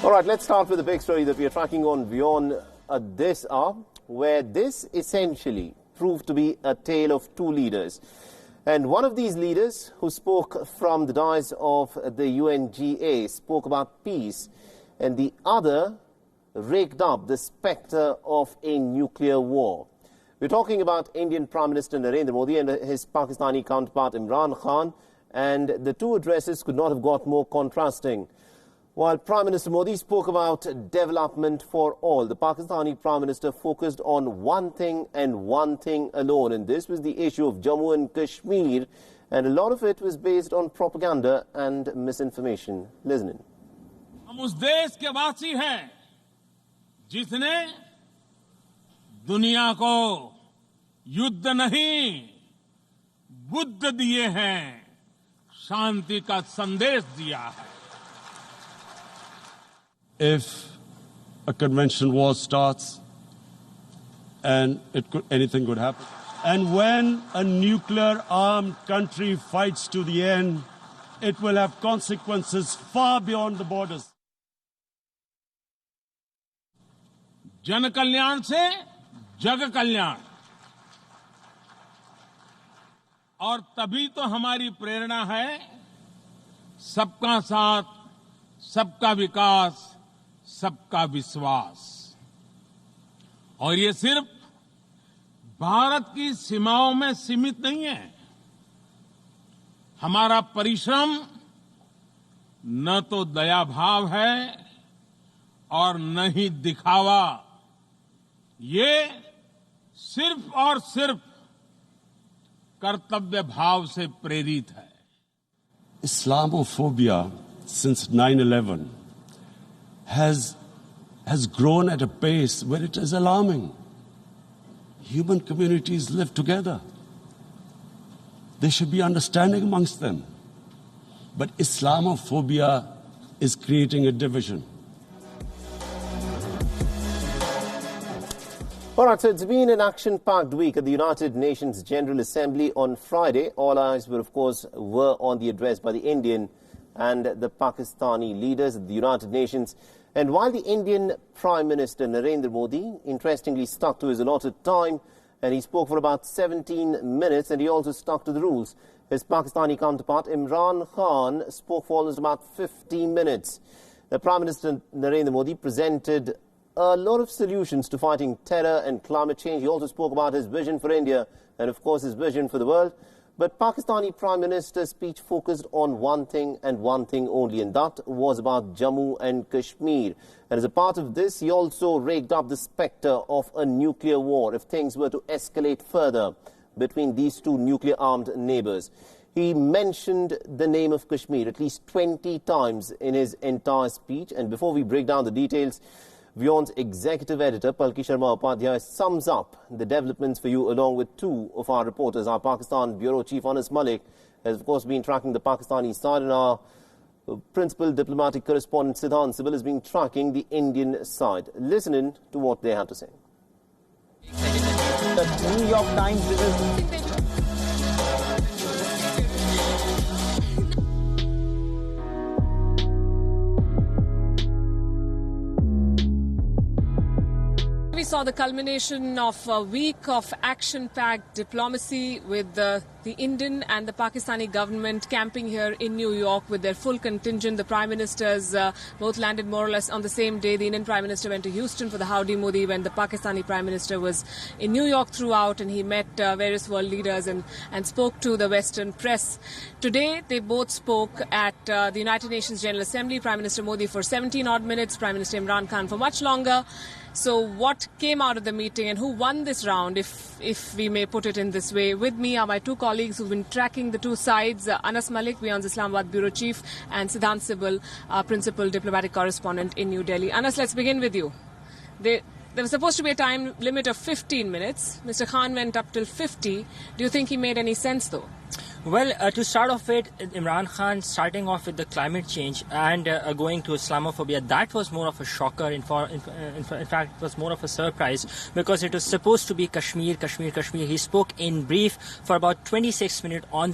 All right, let's start with the big story that we are tracking on WION this hour, where this essentially proved to be a tale of two leaders. And one of these leaders who spoke from the dais of the UNGA spoke about peace, and the other raked up the spectre of a nuclear war. We're talking about Indian Prime Minister Narendra Modi and his Pakistani counterpart Imran Khan, and the two addresses could not have got more contrasting. While Prime Minister Modi spoke about development for all, the Pakistani Prime Minister focused on one thing and one thing alone, and this was the issue of Jammu and Kashmir, and a lot of it was based on propaganda and misinformation. Listen in. हम उस देश के वासी हैं जिसने दुनिया को युद्ध नहीं बुद्ध दिए हैं, शांति का संदेश दिया है. If a conventional war starts and anything could happen. And when a nuclear armed country fights to the end, it will have consequences far beyond the borders. जन कल्याण से जग कल्याण, और तभी तो हमारी प्रेरणा है सबका साथ, सबका विकास, सबका विश्वास. और ये सिर्फ भारत की सीमाओं में सीमित नहीं है. हमारा परिश्रम न तो दया भाव है और न ही दिखावा. ये सिर्फ और सिर्फ कर्तव्य भाव से प्रेरित है. Islamophobia since 9/11 has grown at a pace where it is alarming. Human communities live together. There should be understanding amongst them. But Islamophobia is creating a division. All right, so it's been an action-packed week at the United Nations General Assembly. On Friday, all eyes were on the address by the Indian and the Pakistani leaders at the United Nations. And while the Indian Prime Minister Narendra Modi interestingly stuck to his allotted time, and he spoke for about 17 minutes, and he also stuck to the rules, his Pakistani counterpart Imran Khan spoke for almost about 15 minutes. The Prime Minister Narendra Modi presented a lot of solutions to fighting terror and climate change. He also spoke about his vision for India and, of course, his vision for the world. But Pakistani Prime Minister's speech focused on one thing and one thing only, and that was about Jammu and Kashmir. And as a part of this, he also raked up the spectre of a nuclear war if things were to escalate further between these two nuclear-armed neighbors. He mentioned the name of Kashmir at least 20 times in his entire speech. And before we break down the details, WION's executive editor, Palki Sharma Upadhyay, sums up the developments for you along with two of our reporters. Our Pakistan Bureau Chief Anas Malik has, of course, been tracking the Pakistani side, and our principal diplomatic correspondent, Siddhan has been tracking the Indian side. Listen in to what they had to say. The New York Times, this is... We saw the culmination of a week of action-packed diplomacy with the Indian and the Pakistani government camping here in New York with their full contingent. The Prime Ministers both landed more or less on the same day. The Indian Prime Minister went to Houston for the Howdy Modi, when the Pakistani Prime Minister was in New York throughout, and he met various world leaders and spoke to the Western press. Today, they both spoke at the United Nations General Assembly. Prime Minister Modi for 17-odd minutes, Prime Minister Imran Khan for much longer. So what came out of the meeting and who won this round, if we may put it in this way? With me are my two colleagues who've been tracking the two sides, Anas Malik, WION's Islamabad Bureau Chief, and Siddhan Sibal, our Principal Diplomatic Correspondent in New Delhi. Anas, let's begin with you. There was supposed to be a time limit of 15 minutes. Mr. Khan went up till 50. Do you think he made any sense, though? Well, to start off with, Imran Khan starting off with the climate change and going to Islamophobia, that was more of a shocker. In fact, it was more of a surprise because it was supposed to be Kashmir. He spoke in brief for about 26 minutes on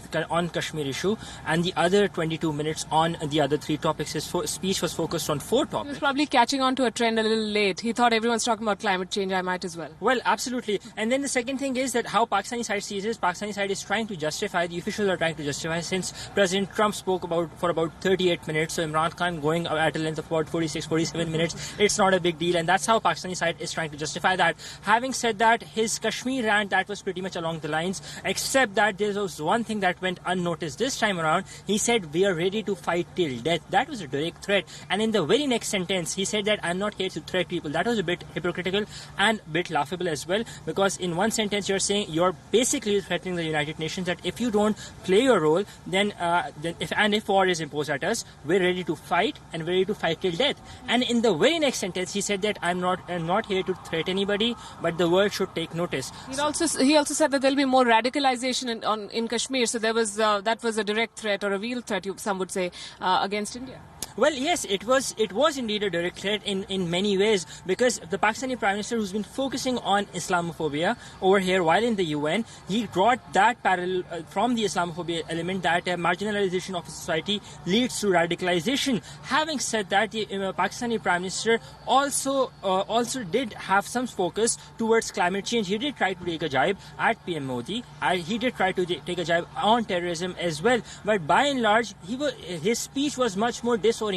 Kashmir issue and the other 22 minutes on the other three topics. His speech was focused on four topics. He was probably catching on to a trend a little late. He thought everyone's talking about climate change, I might as well. Well, absolutely. And then the second thing is that how Pakistani side sees this. Pakistani side is trying to justify, the officials are trying to justify, since President Trump spoke for about 38 minutes, so Imran Khan going at a length of about 47 minutes, it's not a big deal, and that's how Pakistani side is trying to justify that. Having said that, his Kashmir rant, that was pretty much along the lines, except that there was one thing that went unnoticed this time around. He said, we are ready to fight till death. That was a direct threat, and in the very next sentence, he said that I'm not here to threat people. That was a bit hypocritical and a bit laughable as well, because in one sentence you're basically threatening the United Nations that if you don't play your role, then if war is imposed at us, we're ready to fight and we're ready to fight till death. And in the very next sentence, he said that I'm not here to threat anybody, but the world should take notice. He also said that there'll be more radicalization in Kashmir. So there was that was a direct threat or a real threat, some would say, against India. Well, yes, it was indeed a direct threat in many ways, because the Pakistani Prime Minister, who's been focusing on Islamophobia over here while in the UN, he brought that parallel from the Islamophobia element that marginalization of society leads to radicalization. Having said that, the Pakistani Prime Minister also did have some focus towards climate change. He did try to take a jibe at PM Modi. He did try to take a jibe on terrorism as well. But by and large, his speech was much more disoriented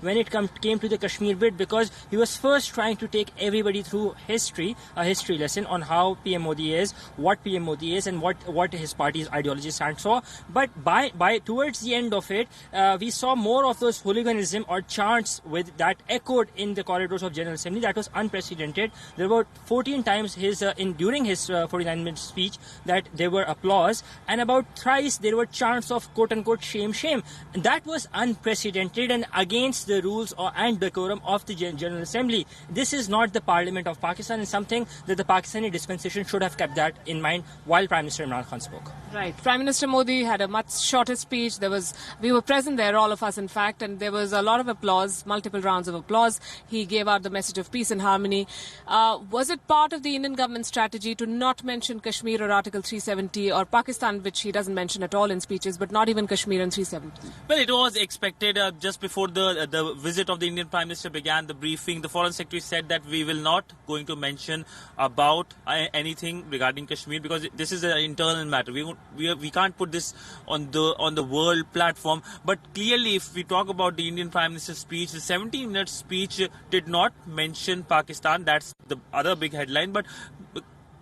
when it came to the Kashmir bit, because he was first trying to take everybody through a history lesson on how PM Modi is, what PM Modi is, and what his party's ideology stands for. But by towards the end of it, we saw more of those hooliganism or chants with that echoed in the corridors of General Assembly. That was unprecedented. There were 14 times during his 49-minute speech that there were applause, and about thrice there were chants of quote-unquote shame, shame. And that was unprecedented and against the rules and decorum of the General Assembly. This is not the Parliament of Pakistan, and something that the Pakistani dispensation should have kept that in mind while Prime Minister Imran Khan spoke. Right. Prime Minister Modi had a much shorter speech. We were present there, all of us in fact, and there was a lot of applause, multiple rounds of applause. He gave out the message of peace and harmony. Was it part of the Indian government strategy to not mention Kashmir or Article 370 or Pakistan, which he doesn't mention at all in speeches, but not even Kashmir and 370? Well, it was expected just before the visit of the Indian Prime Minister began the briefing. The Foreign Secretary said that we will not going to mention about anything regarding Kashmir, because this is an internal matter. We can't put this on the world platform. But clearly, if we talk about the Indian Prime Minister's speech, the 17-minute speech did not mention Pakistan. That's the other big headline. But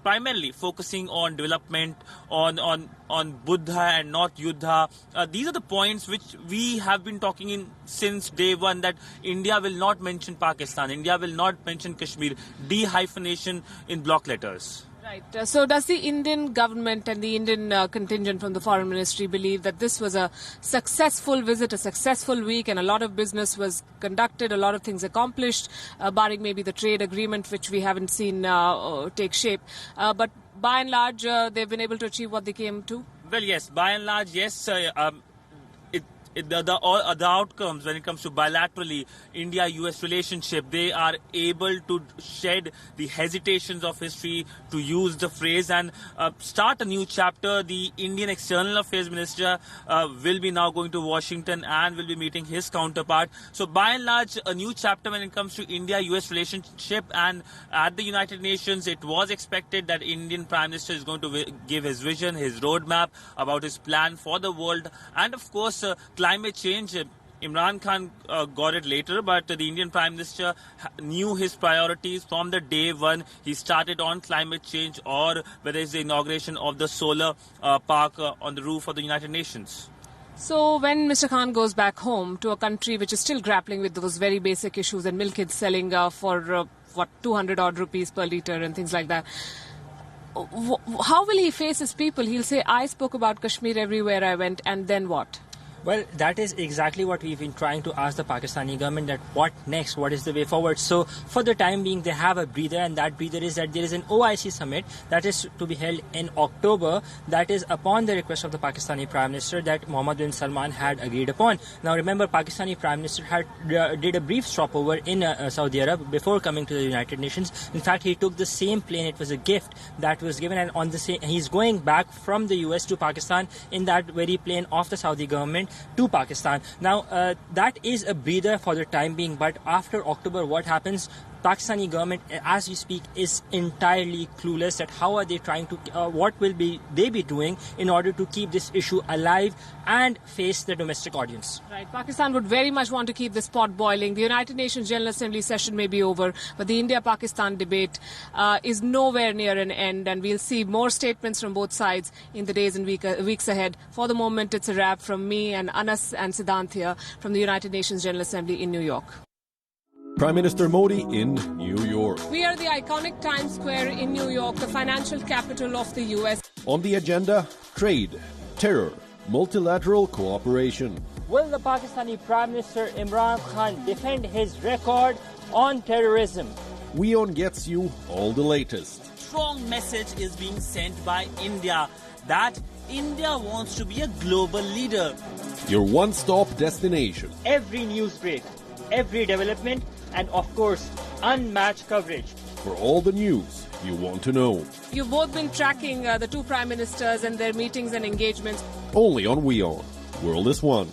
primarily focusing on development, on Buddha and not Yuddha. These are the points which we have been talking in since day one, that India will not mention Pakistan, India will not mention Kashmir, de-hyphenation in block letters. Right. So does the Indian government and the Indian contingent from the Foreign Ministry believe that this was a successful visit, a successful week, and a lot of business was conducted, a lot of things accomplished, barring maybe the trade agreement, which we haven't seen take shape. But by and large, they've been able to achieve what they came to? Well, yes. By and large, yes. The outcomes when it comes to bilaterally India-US relationship, they are able to shed the hesitations of history, to use the phrase, and start a new chapter. The Indian External Affairs Minister will be now going to Washington and will be meeting his counterpart. So by and large, a new chapter when it comes to India-US relationship. And at the United Nations, it was expected that Indian Prime Minister is going to give his vision, his roadmap about his plan for the world, and of course climate change. Imran Khan got it later, but the Indian Prime Minister knew his priorities from the day one. He started on climate change, or whether it's the inauguration of the solar park on the roof of the United Nations. So when Mr. Khan goes back home to a country which is still grappling with those very basic issues, and milk is selling for 200 odd rupees per litre and things like that, how will he face his people? He'll say, I spoke about Kashmir everywhere I went, and then what? Well, that is exactly what we've been trying to ask the Pakistani government, that what next, what is the way forward. So for the time being, they have a breather, and that breather is that there is an OIC summit that is to be held in October. That is upon the request of the Pakistani Prime Minister that Mohammed bin Salman had agreed upon. Now remember, Pakistani Prime Minister had did a brief stopover in Saudi Arabia before coming to the United Nations. In fact, he took the same plane. It was a gift that was given, and on the same, he's going back from the US to Pakistan in that very plane of the Saudi government to Pakistan. Now, that is a breather for the time being, but after October, what happens? Pakistani government, as we speak, is entirely clueless at how are they trying to, what will they be doing in order to keep this issue alive and face the domestic audience. Right. Pakistan would very much want to keep this pot boiling. The United Nations General Assembly session may be over, but the India-Pakistan debate is nowhere near an end, and we'll see more statements from both sides in the days and weeks ahead. For the moment, it's a wrap from me and Anas and Siddhant here from the United Nations General Assembly in New York. Prime Minister Modi in New York. We are the iconic Times Square in New York, the financial capital of the U.S. On the agenda, trade, terror, multilateral cooperation. Will the Pakistani Prime Minister Imran Khan defend his record on terrorism? WION gets you all the latest. Strong message is being sent by India that India wants to be a global leader. Your one-stop destination. Every news break, every development, and of course, unmatched coverage. For all the news you want to know. You've both been tracking the two prime ministers and their meetings and engagements. Only on WION. World is one.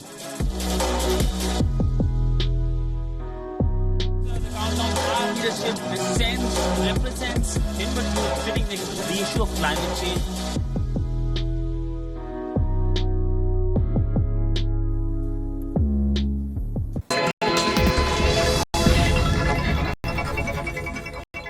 Our leadership represents sitting next to the issue of climate change.